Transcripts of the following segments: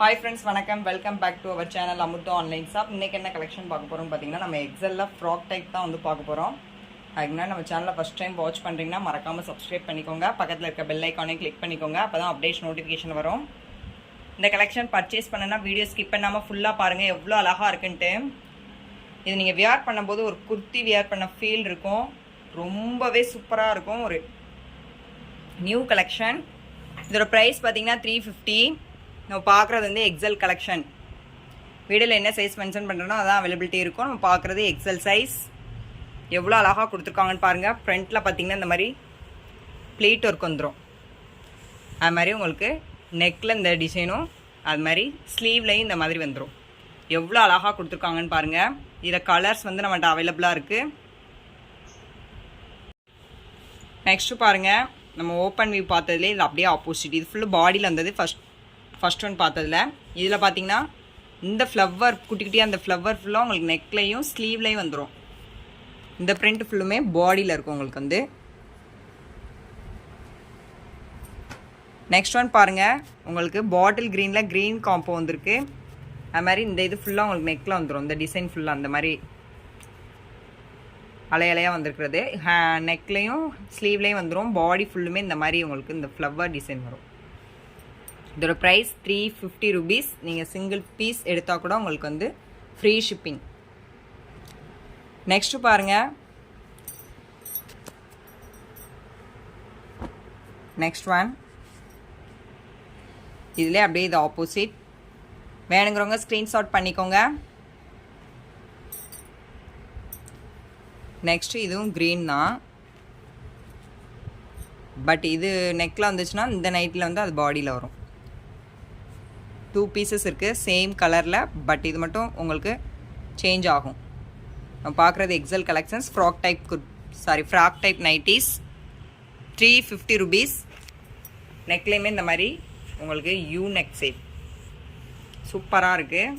Hi friends, வணக்கம். Welcome back to our channel Amuthu online shop. இன்னைக்கு என்ன கலெக்ஷன் பார்க்க போறோம் பார்த்தீங்கன்னா, நம்ம எக்ஸல்ல ஃப்ராக் டைப் தான் வந்து பார்க்க போறோம். அதுக்கு முன்னாடி நம்ம சேனலை ஃபர்ஸ்ட் டைம் வாட்ச் பண்றீங்கன்னா மறக்காம சப்ஸ்கிரைப் பண்ணிக்கோங்க. பக்கத்தில் இருக்க பெல் ஐக்கானை கிளிக் பண்ணிக்கோங்க. அப்பதான் அப்டேட் நோட்டிஃபிகேஷன் வரும். இந்த கலெக்ஷன் பர்ச்சேஸ் பண்ணனா வீடியோ ஸ்கிப் பண்ணாம ஃபுல்லா பாருங்க எவ்வளோ அழகா இருக்குன்ட்டு. இது நீங்க வியர் பண்ணும்போது ஒரு குர்த்தி வியர் பண்ண ஃபீல் இருக்கும். ரொம்பவே சூப்பரா இருக்கும். ஒரு நியூ கலெக்ஷன். இதோட ப்ரைஸ் பார்த்தீங்கன்னா 350. நம்ம பார்க்குறது வந்து எக்ஸல் கலெக்ஷன். வீடியோவில் என்ன சைஸ் மென்ஷன் பண்ணுறோன்னா அதான் அவைலபிலிட்டி இருக்கும். நம்ம பார்க்குறது எக்ஸல் சைஸ். எவ்வளோ அழகாக கொடுத்துருக்காங்கன்னு பாருங்கள். ஃப்ரண்ட்டில் பார்த்தீங்கன்னா இந்த மாதிரி ப்ளீட் ஒர்க் வந்துடும். அது மாதிரி உங்களுக்கு நெக்கில் இந்த டிசைனும் அது மாதிரி ஸ்லீவ்லையும் இந்த மாதிரி வந்துடும். எவ்வளோ அழகாக கொடுத்துருக்காங்கன்னு பாருங்கள். இதில் கலர்ஸ் வந்து நம்மகிட்ட அவைலபிளாக இருக்குது. நெக்ஸ்ட்டு பாருங்கள், நம்ம ஓப்பன் வியூ பார்த்ததுலேயே இது அப்படியே ஆப்போசிட். இது ஃபுல்லு பாடியில் வந்தது ஃபஸ்ட் ஒன் பார்த்ததில். இதில் பார்த்தீங்கன்னா இந்த ஃப்ளவர் குட்டி குட்டியாக அந்த ஃப்ளவர் ஃபுல்லாக உங்களுக்கு நெக்லையும் ஸ்லீவ்லையும் வந்துடும். இந்த பிரிண்ட் ஃபுல்லுமே பாடியில் இருக்கும் உங்களுக்கு வந்து. நெக்ஸ்ட் ஒன் பாருங்கள், உங்களுக்கு பாட்டில் க்ரீனில் க்ரீன் காம்போ வந்திருக்கு. அது மாதிரி இந்த இது ஃபுல்லாக உங்களுக்கு நெக்கில் வந்துடும். இந்த டிசைன் ஃபுல்லாக அந்த மாதிரி அலையலையாக வந்திருக்கிறது. நெக்லையும் ஸ்லீவ்லேயும் வந்துடும். பாடி ஃபுல்லுமே இந்த மாதிரி உங்களுக்கு இந்த ஃப்ளவர் டிசைன் வரும். இதோட ப்ரைஸ் 350 rupees. நீங்கள் சிங்கிள் பீஸ் எடுத்தால் கூட உங்களுக்கு வந்து ஃப்ரீ ஷிப்பிங். நெக்ஸ்ட்டு பாருங்கள், நெக்ஸ்ட் ஒன் இதில் அப்படியே இது ஆப்போசிட். வேணுங்கிறவங்க ஸ்க்ரீன்ஷாட் பண்ணிக்கோங்க. நெக்ஸ்ட்டு இதுவும் க்ரீன் தான். பட் இது நெக்கில் வந்துச்சுன்னா இந்த நைட்டில் வந்து அது பாடியில் வரும். 2 பீசஸ் இருக்குது சேம் கலரில். பட் இது மட்டும் உங்களுக்கு சேஞ்ச் ஆகும். நம்ம பார்க்குறது excel collections. Frock type nighties 350 rupees. நெக்லேயுமே இந்த மாதிரி உங்களுக்கு யூ நெக் ஷேப் சூப்பராக இருக்குது.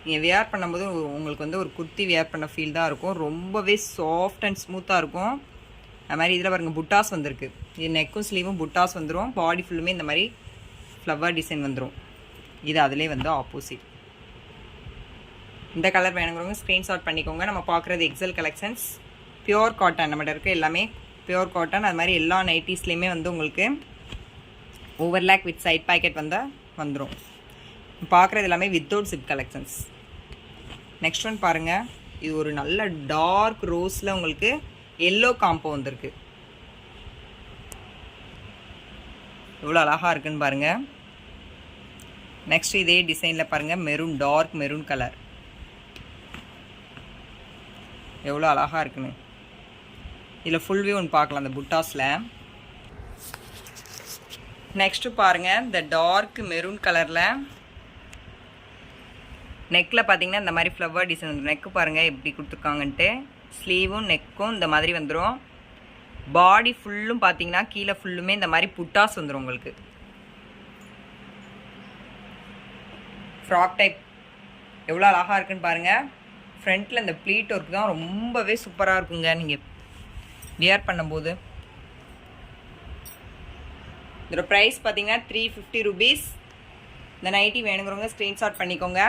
நீங்கள் வியர் பண்ணும்போது உங்களுக்கு வந்து ஒரு குர்த்தி வியர் பண்ண ஃபீல் தான் இருக்கும். ரொம்பவே சாஃப்ட் அண்ட் ஸ்மூத்தாக இருக்கும். அது மாதிரி இதில் பாருங்கள் புட்டாஸ் வந்திருக்கு. இது நெக்கும் ஸ்லீவும் புட்டாஸ் வந்துடும். பாடி ஃபுல்லுமே இந்த மாதிரி ஃப்ளவர் டிசைன் வந்துடும். இது அதிலே வந்து ஆப்போசிட். இந்த கலர் வேணுங்கிறவங்க ஸ்க்ரீன்ஷாட் பண்ணிக்கோங்க. நம்ம பார்க்குறது எக்ஸல் கலெக்ஷன்ஸ். பியோர் காட்டன் நம்மகிட்ட இருக்க எல்லாமே பியோர் காட்டன். அது மாதிரி எல்லா நைட்டிஸ்லேயுமே வந்து உங்களுக்கு ஓவர்லாக் வித் சைட் பாக்கெட் வந்துடும். பார்க்குறது எல்லாமே without chip collections. Next one பாருங்கள், இது ஒரு நல்ல டார்க் ரோஸில் உங்களுக்கு எல்லோ காம்போ வந்திருக்கு. எவ்வளோ அழகாக இருக்குன்னு பாருங்கள். நெக்ஸ்ட் இதே டிசைனில் பாருங்கள், மெரூன், டார்க் மெரூன் கலர். எவ்வளோ அழகாக இருக்குன்னு. இதில் ஃபுல் வியூ ஒன்று பார்க்கலாம் அந்த புட்டாஸில். நெக்ஸ்ட்டு பாருங்கள், இந்த டார்க் மெரூன் கலரில் நெக்கில் பார்த்தீங்கன்னா இந்த மாதிரி ஃப்ளவர் டிசைன் வந்துடும். நெக்கு பாருங்கள் எப்படி கொடுத்துருக்காங்கன்ட்டு. ஸ்லீவும் நெக்கும் இந்த மாதிரி வந்துடும். பாடி ஃபுல்லும் பார்த்தீங்கன்னா கீழே ஃபுல்லுமே இந்த மாதிரி புட்டாஸ் வந்துடும் உங்களுக்கு. ஃப்ராக் டைப் எவ்வளோ அழகாக இருக்குன்னு பாருங்கள். ஃப்ரண்ட்டில் இந்த ப்ளீட் ஒர்க் தான் ரொம்பவே சூப்பராக இருக்குங்க நீங்கள் வியர் பண்ணும்போது. இதோட ப்ரைஸ் பார்த்தீங்கன்னா 350 rupees. இந்த நைட்டி வேணுங்கிறவங்க ஸ்க்ரீன்ஷாட் பண்ணிக்கோங்க.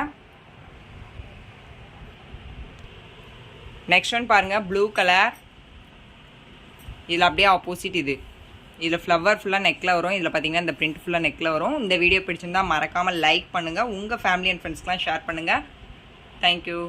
நெக்ஸ்ட் ஒன் பாருங்கள், ப்ளூ கலர். இதில் அப்படியே ஆப்போசிட் இது. இதில் ஃப்ளவர் ஃபுல்லாக நெக்கில் வரும். இதில் பார்த்தீங்கன்னா இந்த பிரிண்ட் ஃபுல்லாக நெக்கில் வரும். இந்த வீடியோ பிடிச்சிருந்தால் மறக்காமல் லைக் பண்ணுங்கள். உங்கள் ஃபேமிலி அண்ட் ஃப்ரெண்ட்ஸ்க்கெலாம் ஷேர் பண்ணுங்கள். தேங்க்யூ.